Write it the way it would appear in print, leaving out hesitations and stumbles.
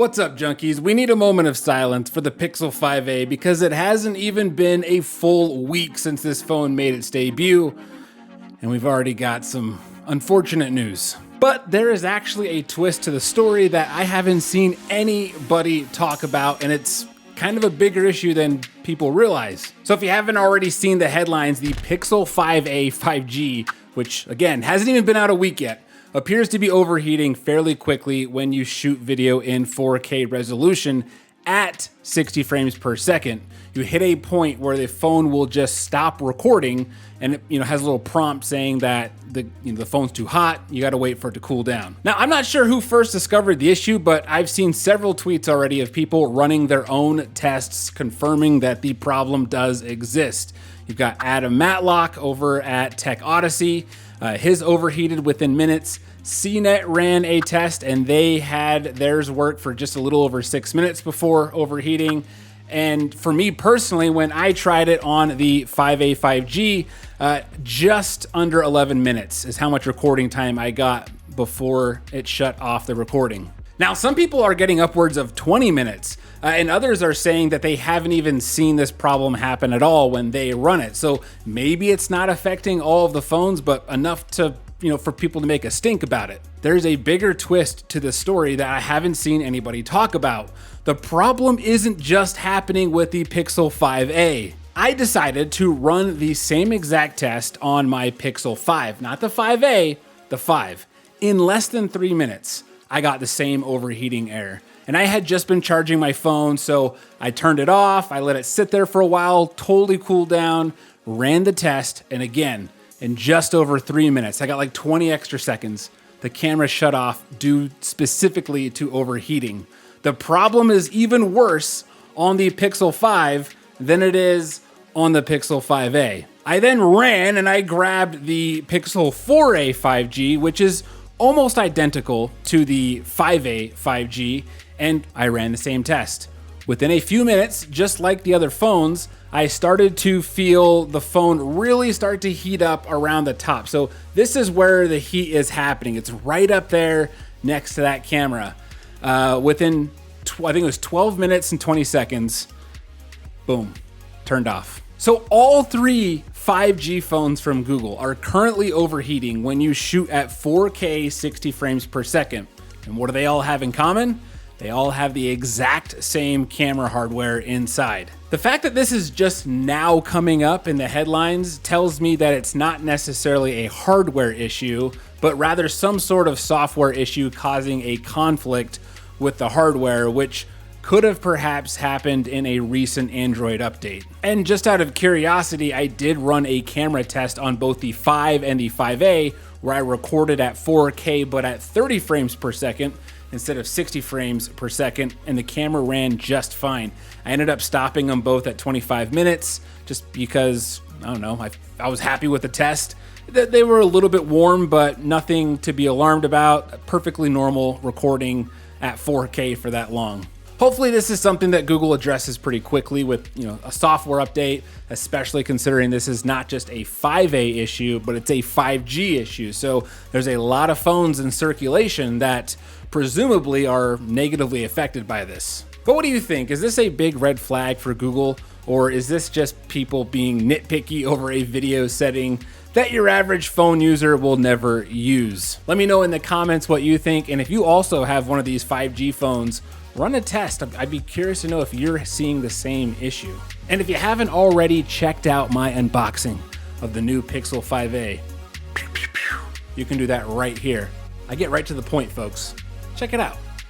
What's up, junkies? We need a moment of silence for the Pixel 5a because it hasn't even been a full week since this phone made its debut, and we've already got some unfortunate news. But there is actually a twist to the story that I haven't seen anybody talk about, and it's kind of a bigger issue than people realize. So if you haven't already seen the headlines, the Pixel 5a 5G, which again hasn't even been out a week yet, appears to be overheating fairly quickly when you shoot video in 4K resolution at 60 frames per second. You hit a point where the phone will just stop recording, and it has a little prompt saying that the phone's too hot, you gotta wait for it to cool down. Now, I'm not sure who first discovered the issue, but I've seen several tweets already of people running their own tests confirming that the problem does exist. You've got Adam Matlock over at Tech Odyssey. His overheated within minutes. CNET ran a test and they had theirs work for just a little over 6 minutes before overheating. And for me personally, when I tried it on the 5a 5G, just under 11 minutes is how much recording time I got before it shut off the recording. Now, some people are getting upwards of 20 minutes, and others are saying that they haven't even seen this problem happen at all when they run it. So maybe it's not affecting all of the phones, but enough to, for people to make a stink about it. There's a bigger twist to the story that I haven't seen anybody talk about. The problem isn't just happening with the Pixel 5a. I decided to run the same exact test on my Pixel 5, not the 5a, the 5. In less than 3 minutes, I got the same overheating error. And I had just been charging my phone, so I turned it off, I let it sit there for a while, totally cooled down, ran the test, and again, in just over 3 minutes, I got like 20 extra seconds, the camera shut off due specifically to overheating. The problem is even worse on the Pixel 5 than it is on the Pixel 5a. I then ran and I grabbed the Pixel 4a 5G, which is almost identical to the 5a 5G, and I ran the same test. Within a few minutes, just like the other phones, I started to feel the phone really start to heat up around the top. So this is where the heat is happening. It's right up there next to that camera. Within, I think it was 12 minutes and 20 seconds, boom, turned off. So all three 5G phones from Google are currently overheating when you shoot at 4K 60 frames per second. And what do they all have in common? They all have the exact same camera hardware inside. The fact that this is just now coming up in the headlines tells me that it's not necessarily a hardware issue, but rather some sort of software issue causing a conflict with the hardware, which could have perhaps happened in a recent Android update. And just out of curiosity, I did run a camera test on both the 5 and the 5a, where I recorded at 4K but at 30 frames per second instead of 60 frames per second, and the camera ran just fine. I ended up stopping them both at 25 minutes just because, I don't know, I was happy with the test. They were a little bit warm, but nothing to be alarmed about. Perfectly normal recording at 4K for that long. Hopefully this is something that Google addresses pretty quickly with a software update, especially considering this is not just a 5a issue, but it's a 5G issue. So there's a lot of phones in circulation that presumably are negatively affected by this. But what do you think? Is this a big red flag for Google, or is this just people being nitpicky over a video setting that your average phone user will never use? Let me know in the comments what you think, and if you also have one of these 5G phones, run a test. I'd be curious to know if you're seeing the same issue. And if you haven't already checked out my unboxing of the new Pixel 5a, you can do that right here. I get right to the point, folks. Check it out.